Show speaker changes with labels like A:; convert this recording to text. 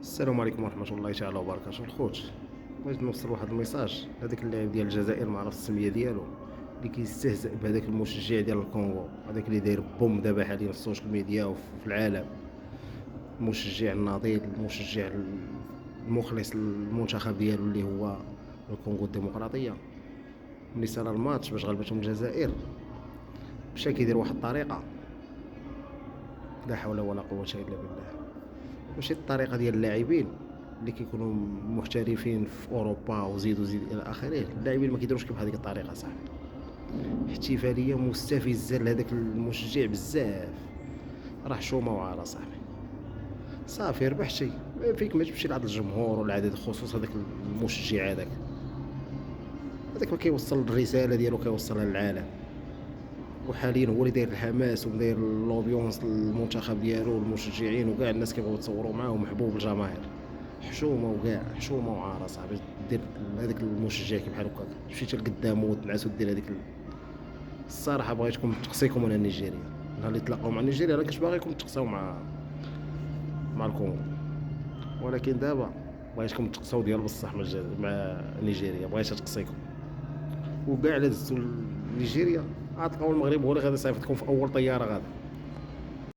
A: السلام عليكم ورحمة الله تعالى وبركاته. الخوت، بغيت نوصل واحد الميساج لهذاك اللاعب ديال الجزائر، ما عرفت السمية ديالو، اللي كيستهزئ بهذاك المشجع ديال الكونغو، هذاك اللي داير بوم دابا حاليا في السوشيال ميديا وفي العالم. المشجع النضيد، المشجع المخلص للمنتخب ديالو اللي هو الكونغو الديمقراطية. ملي صار الماتش باش غلبتهم الجزائر، مشى كيدير واحد الطريقة، لا حول ولا قوة إلا بالله. ماشي الطريقه ديال اللاعبين اللي كيكونوا محترفين في اوروبا وزيد وزيد الى اخره. اللاعبين ما كيديروش كيف هذيك الطريقه صاحبي. احتفاليه مستفزه لهذاك المشجع بزاف، راه حشومه وعاره صاحبي. صافي ربحتي، فيك ما تمشي لعند الجمهور ولا عدد خصوص هذاك المشجع هذاك ما كيوصل الرساله ديالو، كيوصلها للعالم. وحاليا هو اللي داير الحماس وداير لوبيونس للمنتخب ديالو والمشجعين، وكاع الناس كيبغيو يتصوروا معاه، ومحبوب الجماهير. حشومه وكاع حشومه وعاره صاحبي. دير هذاك المشجع كي بحال هكاك، مشيتي لقدامو وتنعس ودير هذيك الصراحه بغيتكم تقصيكم على نيجيريا. نهار اللي تلاقاو مع نيجيريا راه كنت باغيكم تقصاو مع الكونغو، ولكن دابا بغيتكم تقصاو ديال بصح مع نيجيريا، بغيتها تقصيكم. وكاع الا دزتو لنيجيريا غتلقاو المغرب هو اللي غادي يصيفطكم في اول طياره غادا.